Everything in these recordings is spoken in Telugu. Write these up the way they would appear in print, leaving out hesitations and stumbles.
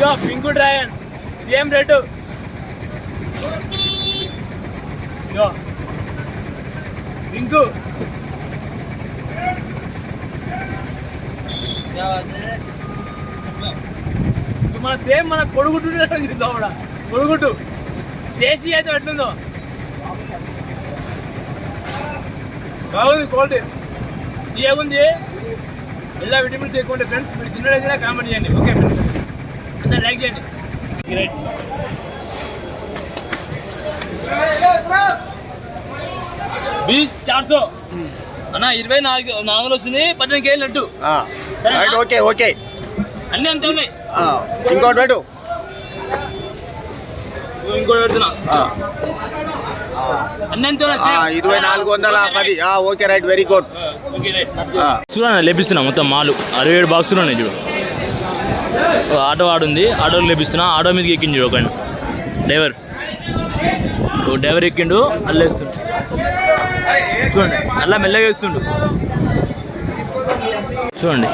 ఇగో పింక్ డ్రాగన్ సేమ్ రేటు. ఇగో పింక్ మన సేమ్ మన కొడుగుడ్డు చూద్దాం. కొడుగుడ్డు దేశీ అయితే ఎట్లుందో బాగుంది. క్వాలిటీ ఏముంది ఎలా విటమిన్స్ ఎక్కువ ఉంటాయి ఫ్రెండ్స్. మీరు తిన్నదైనా కామెంట్ చేయండి. ఓకే ఫ్రెండ్స్, అంతా లైక్ చేయండి. 400 అన్న 24 వస్తుంది. 18 కేజీలు లడ్డు. ఓకే ఓకే అన్నీ అంతే ఉన్నాయి. ఇంకోటి పెట్టు. ఇంకోటి పెడుతున్నా. అన్నీ అంతే 2410. Okay right, very good. చూడండి లేపిస్తున్నా మొత్తం మాలు 67 బాక్సులు ఉన్నాయి చూడు. ఆటో ఆడుంది, ఆటోకి లేపిస్తున్నా. ఆటో మీదకి ఎక్కింది చూడు ఒక డ్రైవర్ ఎక్కిండు. అల్లేస్తుండు చూడండి, అలా మెల్లగా వేస్తుండు చూడండి.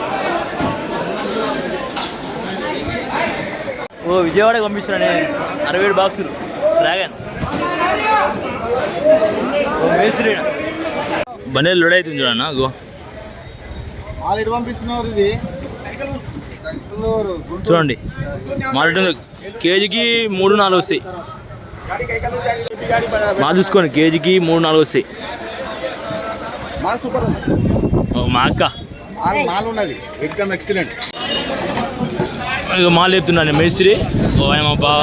ఓ విజయవాడకి పంపిస్తున్నా నేను 67 బాక్సులు డ్రాగన్. ఓ మేస్త్రి బండి లోడ్ అవుతుంది చూడన్న. గో చూడండి మాల్ కేజీకి 3-4 వస్తాయి. మా చూసుకోండి కేజీకి 3-4 వస్తాయి. మా అక్క మాల్ లేపుతున్నాను మేస్త్రి. మా బావ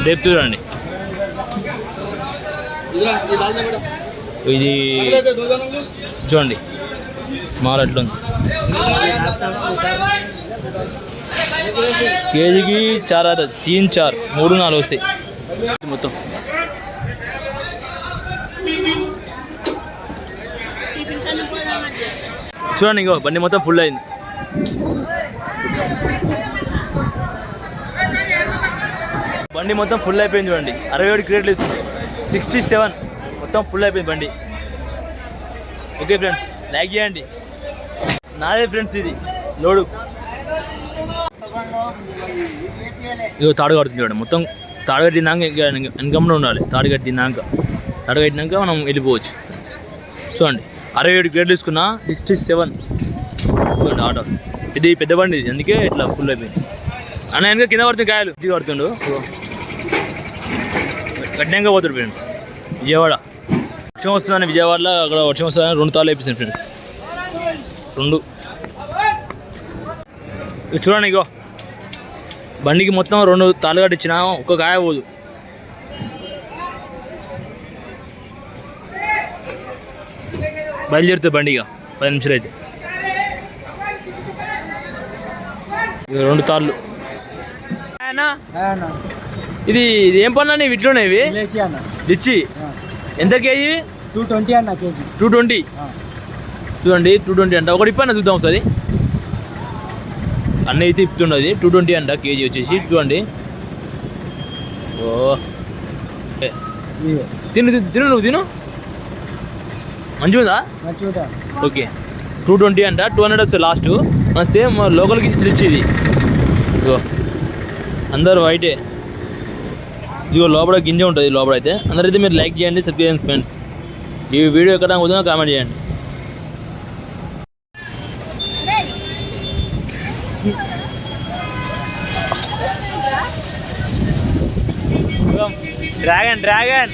లేపుతున్నాండి. ఇది చూడండి మాల్ ఎట్లుంది. కేజీకి 3-4 వస్తాయి మొత్తం. చూడండి ఇంకో బండి మొత్తం ఫుల్ అయింది. బండి మొత్తం ఫుల్ అయిపోయింది చూడండి. 67 క్రేట్లు ఇస్తుంది. 67 మొత్తం ఫుల్ అయిపోయింది బండి. ఓకే ఫ్రెండ్స్, లైక్ చేయండి. నాదే ఫ్రెండ్స్ ఇది లోడు. ఇగో తాడు కడుతుంది చూడండి. మొత్తం తాడు కట్టినాక ఇన్కమ్లో ఉండాలి. తాడు కట్టినాక మనం వెళ్ళిపోవచ్చు ఫ్రెండ్స్. చూడండి 67 క్రేట్లు తీసుకున్నా. 67 చూడండి ఆటో. ఇది పెద్ద బండి, ఇది అందుకే ఇట్లా ఫుల్ అయిపోయింది. అన్న వెనక కింద పడుతుంది కాయలు కడుతుండు. కట్టినాక పోతాడు ఫ్రెండ్స్. విజయవాడ వర్షం వస్తుందని విజయవాడలో అక్కడ వర్షం వస్తుందని 2 తాళ్ళు వేపిస్తాను ఫ్రెండ్స్. 2 చూడండి ఇగో బండికి మొత్తం 2 తాళ్ళు కట్టించిన. ఒక్క కాయ పోదు. బయలుదేరుతుంది బండి ఇక 10 నిమిషాలు అయితే. 2 తాళ్ళు. ఇది ఏం పనులు అన్న ఇట్లున్నాయి ఇవి? లిచ్చి ఎంత కేజీ? 220 అన్న కేజీ. 220 చూడండి. 220 అంట. ఒకటి ఇప్పన్న చూద్దాం ఒకసారి. అన్న అయితే ఇప్పుతున్నది 220 అంట కేజీ వచ్చేసి. చూడండి. ఓ తిను నువ్వు తిను. మంచిగా ఓకే. 220 అంట. 200 వస్తుంది లాస్ట్. సేమ్ లోకల్కి ఇచ్చేది. ఇగో అందరు వైటే. ఇదిగో లోపల గింజ ఉంటుంది లోపల అయితే. అందరైతే మీరు లైక్ చేయండి, సబ్స్క్రైబ్ చేయండి ఫ్రెండ్స్. ఈ వీడియో ఎక్కడ కుదిరినా కామెంట్ చేయండి. డ్రాగన్